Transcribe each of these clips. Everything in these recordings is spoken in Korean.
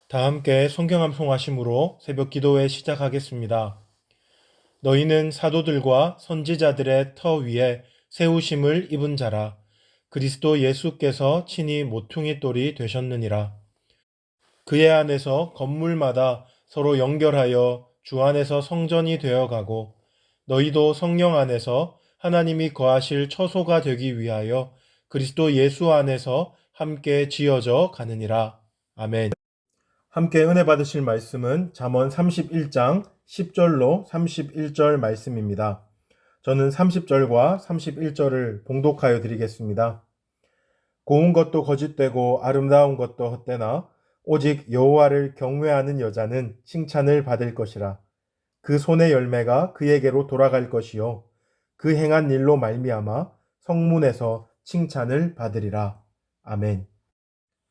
다 함께 성경 암송하심으로 새벽 기도회 시작하겠습니다. 너희는 사도들과 선지자들의 터 위에 세우심을 입은 자라. 그리스도 예수께서 친히 모퉁이 돌이 되셨느니라. 그의 안에서 건물마다 서로 연결하여 주 안에서 성전이 되어가고 너희도 성령 안에서 하나님이 거하실 처소가 되기 위하여 그리스도 예수 안에서 함께 지어져 가느니라. 아멘. 함께 은혜 받으실 말씀은 잠언 31장 10절로 31절 말씀입니다. 저는 30절과 31절을 봉독하여 드리겠습니다. 고운 것도 거짓되고 아름다운 것도 헛되나 오직 여호와를 경외하는 여자는 칭찬을 받을 것이라. 그 손의 열매가 그에게로 돌아갈 것이요 그 행한 일로 말미암아 성문에서 칭찬을 받으리라. 아멘.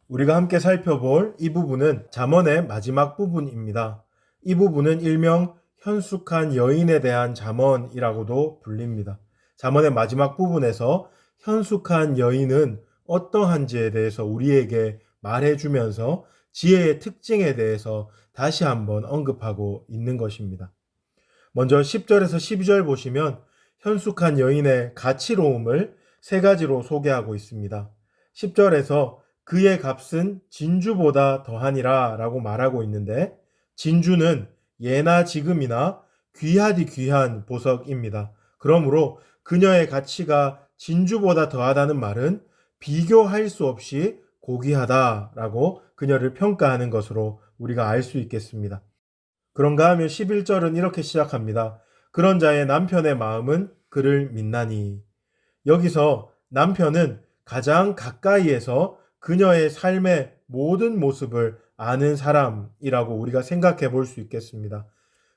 우리가 함께 살펴볼 이 부분은 잠언의 마지막 부분입니다. 이 부분은 일명 현숙한 여인에 대한 잠언이라고도 불립니다. 잠언의 마지막 부분에서 현숙한 여인은 어떠한지에 대해서 우리에게 말해주면서 지혜의 특징에 대해서 다시 한번 언급하고 있는 것입니다. 먼저 10절에서 12절 보시면 현숙한 여인의 가치로움을 세 가지로 소개하고 있습니다. 10절에서 그의 값은 진주보다 더하니라 라고 말하고 있는데 진주는 예나 지금이나 귀하디 귀한 보석입니다. 그러므로 그녀의 가치가 진주보다 더하다는 말은 비교할 수 없이 고귀하다라고 그녀를 평가하는 것으로 우리가 알 수 있겠습니다. 그런가 하면 11절은 이렇게 시작합니다. 그런 자의 남편의 마음은 그를 믿나니. 여기서 남편은 가장 가까이에서 그녀의 삶의 모든 모습을 아는 사람이라고 우리가 생각해 볼 수 있겠습니다.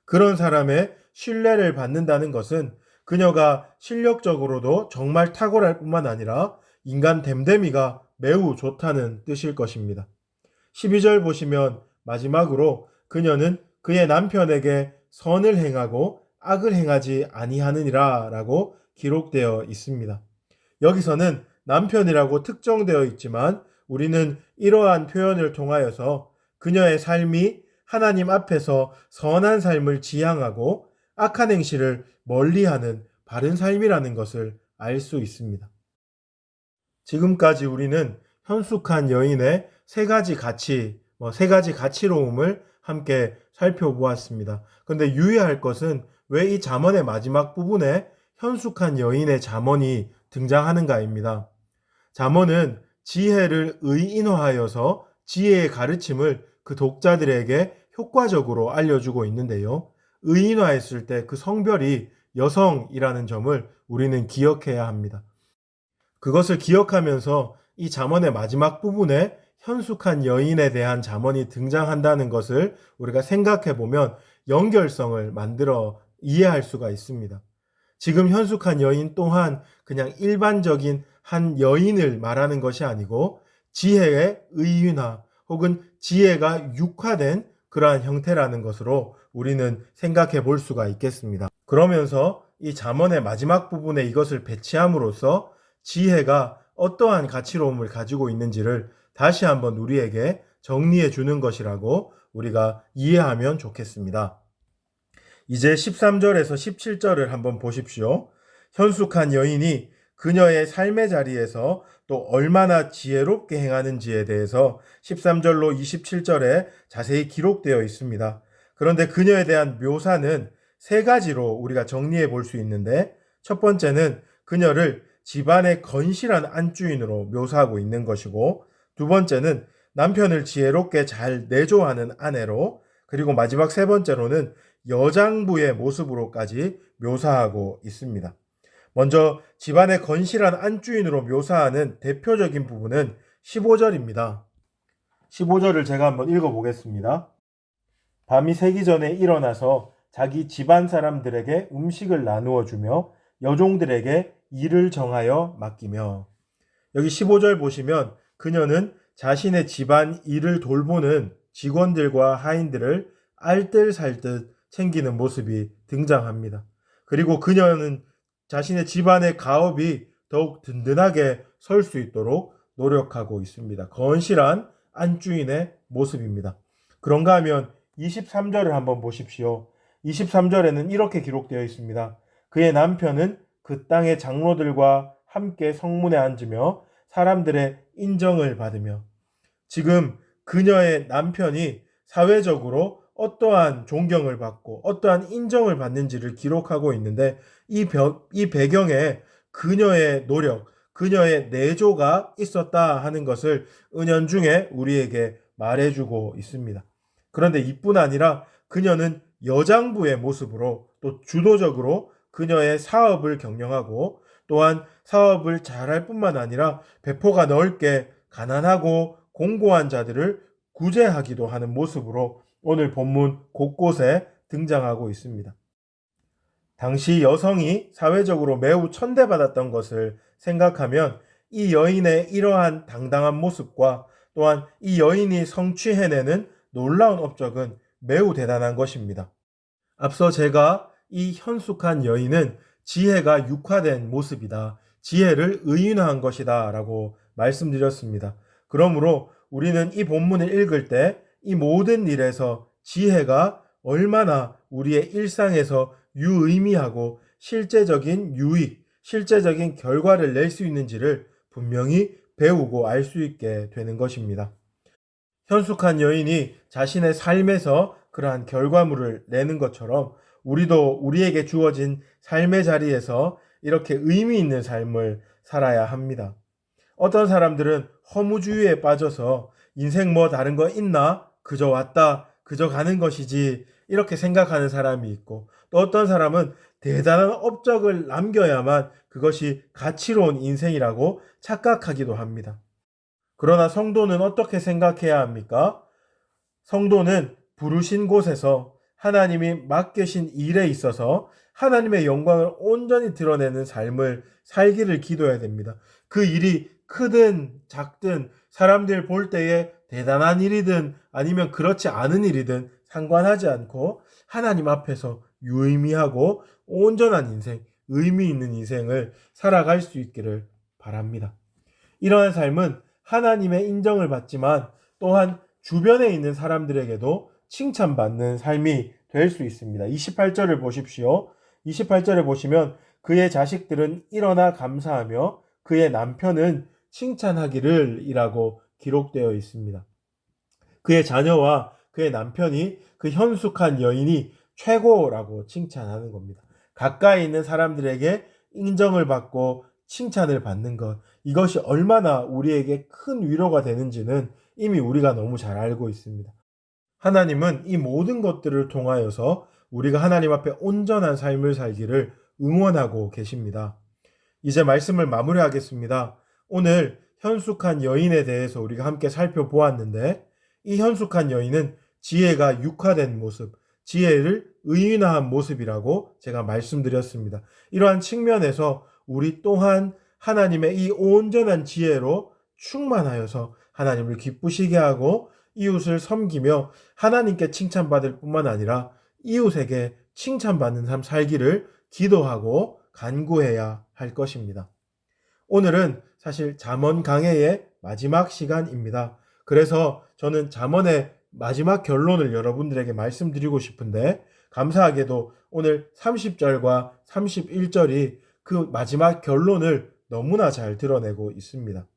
그런 사람의 신뢰를 받는다는 것은 그녀가 실력적으로도 정말 탁월할 뿐만 아니라 인간 됨됨이가 매우 좋다는 뜻일 것입니다. 12절 보시면 마지막으로 그녀는 그의 남편에게 선을 행하고 악을 행하지 아니하느니라 라고 기록되어 있습니다. 여기서는 남편이라고 특정되어 있지만 우리는 이러한 표현을 통하여서 그녀의 삶이 하나님 앞에서 선한 삶을 지향하고 악한 행실을 멀리하는 바른 삶이라는 것을 알 수 있습니다. 지금까지 우리는 현숙한 여인의 세 가지 가치로움을 함께 살펴보았습니다. 그런데 유의할 것은 왜 이 잠언의 마지막 부분에 현숙한 여인의 잠언이 등장하는가입니다. 잠언은 지혜를 의인화하여서 지혜의 가르침을 그 독자들에게 효과적으로 알려주고 있는데요. 의인화했을 때 그 성별이 여성이라는 점을 우리는 기억해야 합니다. 그것을 기억하면서 이 잠언의 마지막 부분에 현숙한 여인에 대한 잠언이 등장한다는 것을 우리가 생각해 보면 연결성을 만들어 이해할 수가 있습니다. 지금 현숙한 여인 또한 그냥 일반적인 한 여인을 말하는 것이 아니고 지혜의 의인화 혹은 지혜가 육화된 그러한 형태라는 것으로 우리는 생각해 볼 수가 있겠습니다. 그러면서 이 잠언의 마지막 부분에 이것을 배치함으로써 지혜가 어떠한 가치로움을 가지고 있는지를 다시 한번 우리에게 정리해 주는 것이라고 우리가 이해하면 좋겠습니다. 이제 13절에서 17절을 한번 보십시오. 현숙한 여인이 그녀의 삶의 자리에서 또 얼마나 지혜롭게 행하는지에 대해서 13절로 27절에 자세히 기록되어 있습니다. 그런데 그녀에 대한 묘사는 세 가지로 우리가 정리해 볼 수 있는데 첫 번째는 그녀를 집안의 건실한 안주인으로 묘사하고 있는 것이고 두 번째는 남편을 지혜롭게 잘 내조하는 아내로 그리고 마지막 세 번째로는 여장부의 모습으로까지 묘사하고 있습니다. 먼저 집안의 건실한 안주인으로 묘사하는 대표적인 부분은 15절입니다. 15절을 제가 한번 읽어보겠습니다. 밤이 새기 전에 일어나서 자기 집안 사람들에게 음식을 나누어 주며 여종들에게 일을 정하여 맡기며 여기 15절 보시면 그녀는 자신의 집안 일을 돌보는 직원들과 하인들을 알뜰살뜰 챙기는 모습이 등장합니다. 그리고 그녀는 자신의 집안의 가업이 더욱 든든하게 설 수 있도록 노력하고 있습니다. 건실한 안주인의 모습입니다. 그런가 하면 23절을 한번 보십시오. 23절에는 이렇게 기록되어 있습니다. 그의 남편은 그 땅의 장로들과 함께 성문에 앉으며 사람들의 인정을 받으며, 지금 그녀의 남편이 사회적으로 어떠한 존경을 받고 어떠한 인정을 받는지를 기록하고 있는데, 이 배경에 그녀의 노력, 그녀의 내조가 있었다 하는 것을 은연중에 우리에게 말해주고 있습니다. 그런데 이뿐 아니라 그녀는 여장부의 모습으로 또 주도적으로 그녀의 사업을 경영하고, 또한 사업을 잘할 뿐만 아니라 배포가 넓게 가난하고 공고한 자들을 구제하기도 하는 모습으로 오늘 본문 곳곳에 등장하고 있습니다. 당시 여성이 사회적으로 매우 천대받았던 것을 생각하면 이 여인의 이러한 당당한 모습과 또한 이 여인이 성취해내는 놀라운 업적은 매우 대단한 것입니다. 앞서 제가 이 현숙한 여인은 지혜가 육화된 모습이다, 지혜를 의인화한 것이다 라고 말씀드렸습니다. 그러므로 우리는 이 본문을 읽을 때 이 모든 일에서 지혜가 얼마나 우리의 일상에서 유의미하고 실제적인 유익, 실제적인 결과를 낼 수 있는지를 분명히 배우고 알 수 있게 되는 것입니다. 현숙한 여인이 자신의 삶에서 그러한 결과물을 내는 것처럼 우리도 우리에게 주어진 삶의 자리에서 이렇게 의미 있는 삶을 살아야 합니다. 어떤 사람들은 허무주의에 빠져서 인생 뭐 다른 거 있나? 그저 왔다, 그저 가는 것이지, 이렇게 생각하는 사람이 있고, 또 어떤 사람은 대단한 업적을 남겨야만 그것이 가치로운 인생이라고 착각하기도 합니다. 그러나 성도는 어떻게 생각해야 합니까? 성도는 부르신 곳에서 하나님이 맡기신 일에 있어서 하나님의 영광을 온전히 드러내는 삶을 살기를 기도해야 됩니다. 그 일이 크든 작든, 사람들 볼 때에 대단한 일이든 아니면 그렇지 않은 일이든 상관하지 않고 하나님 앞에서 유의미하고 온전한 인생, 의미 있는 인생을 살아갈 수 있기를 바랍니다. 이러한 삶은 하나님의 인정을 받지만 또한 주변에 있는 사람들에게도 칭찬받는 삶이 될 수 있습니다. 28절을 보십시오. 28절에 보시면 그의 자식들은 일어나 감사하며 그의 남편은 칭찬하기를 이라고 기록되어 있습니다. 그의 자녀와 그의 남편이 그 현숙한 여인이 최고라고 칭찬하는 겁니다. 가까이 있는 사람들에게 인정을 받고 칭찬을 받는 것, 이것이 얼마나 우리에게 큰 위로가 되는지는 이미 우리가 너무 잘 알고 있습니다. 하나님은 이 모든 것들을 통하여서 우리가 하나님 앞에 온전한 삶을 살기를 응원하고 계십니다. 이제 말씀을 마무리하겠습니다. 오늘 현숙한 여인에 대해서 우리가 함께 살펴보았는데, 이 현숙한 여인은 지혜가 육화된 모습, 지혜를 의인화한 모습이라고 제가 말씀드렸습니다. 이러한 측면에서 우리 또한 하나님의 이 온전한 지혜로 충만하여서 하나님을 기쁘시게 하고 이웃을 섬기며 하나님께 칭찬받을 뿐만 아니라 이웃에게 칭찬받는 삶 살기를 기도하고 간구해야 할 것입니다. 오늘은 사실 잠언 강해의 마지막 시간입니다. 그래서 저는 잠언의 마지막 결론을 여러분들에게 말씀드리고 싶은데, 감사하게도 오늘 30절과 31절이 그 마지막 결론을 너무나 잘 드러내고 있습니다.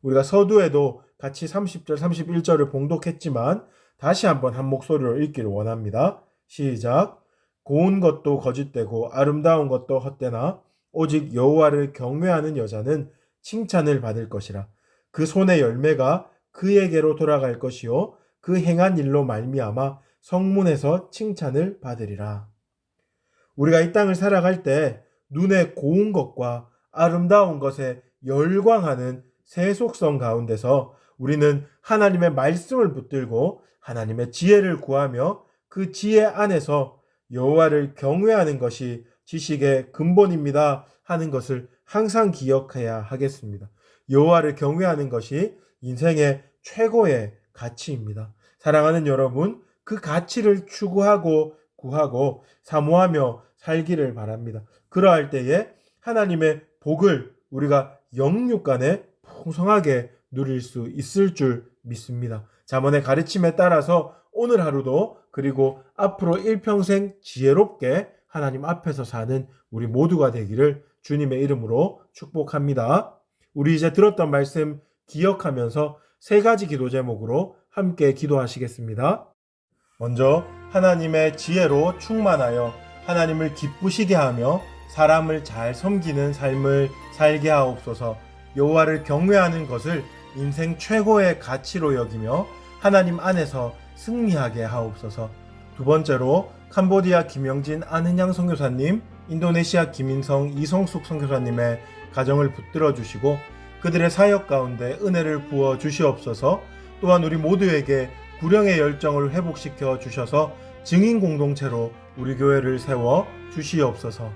우리가 서두에도 같이 30절, 31절을 봉독했지만 다시 한번 한 목소리로 읽기를 원합니다. 시작. 고운 것도 거짓되고 아름다운 것도 헛되나 오직 여호와를 경외하는 여자는 칭찬을 받을 것이라. 그 손의 열매가 그에게로 돌아갈 것이요 그 행한 일로 말미암아 성문에서 칭찬을 받으리라. 우리가 이 땅을 살아갈 때 눈에 고운 것과 아름다운 것에 열광하는 세속성 가운데서 우리는 하나님의 말씀을 붙들고 하나님의 지혜를 구하며 그 지혜 안에서 여호와를 경외하는 것이 지식의 근본입니다 하는 것을 항상 기억해야 하겠습니다. 여호와를 경외하는 것이 인생의 최고의 가치입니다. 사랑하는 여러분, 그 가치를 추구하고 구하고 사모하며 살기를 바랍니다. 그러할 때에 하나님의 복을 우리가 영육간에 풍성하게 누릴 수 있을 줄 믿습니다. 잠언의 가르침에 따라서 오늘 하루도 그리고 앞으로 일평생 지혜롭게 하나님 앞에서 사는 우리 모두가 되기를 주님의 이름으로 축복합니다. 우리 이제 들었던 말씀 기억하면서 세 가지 기도 제목으로 함께 기도하시겠습니다. 먼저 하나님의 지혜로 충만하여 하나님을 기쁘시게 하며 사람을 잘 섬기는 삶을 살게 하옵소서. 여호와를 경외하는 것을 인생 최고의 가치로 여기며 하나님 안에서 승리하게 하옵소서. 두 번째로 캄보디아 김영진 안은양 선교사님, 인도네시아 김인성 이성숙 선교사님의 가정을 붙들어 주시고 그들의 사역 가운데 은혜를 부어 주시옵소서. 또한 우리 모두에게 구령의 열정을 회복시켜 주셔서 증인 공동체로 우리 교회를 세워 주시옵소서.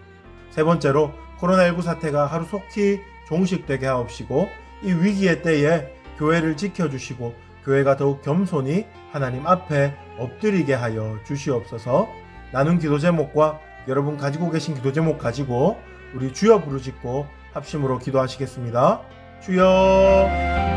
세 번째로 코로나19 사태가 하루속히 종식되게 하옵시고 이 위기의 때에 교회를 지켜주시고 교회가 더욱 겸손히 하나님 앞에 엎드리게 하여 주시옵소서. 나눈 기도 제목과 여러분 가지고 계신 기도 제목 가지고 우리 주여 부르짖고 합심으로 기도하시겠습니다. 주여.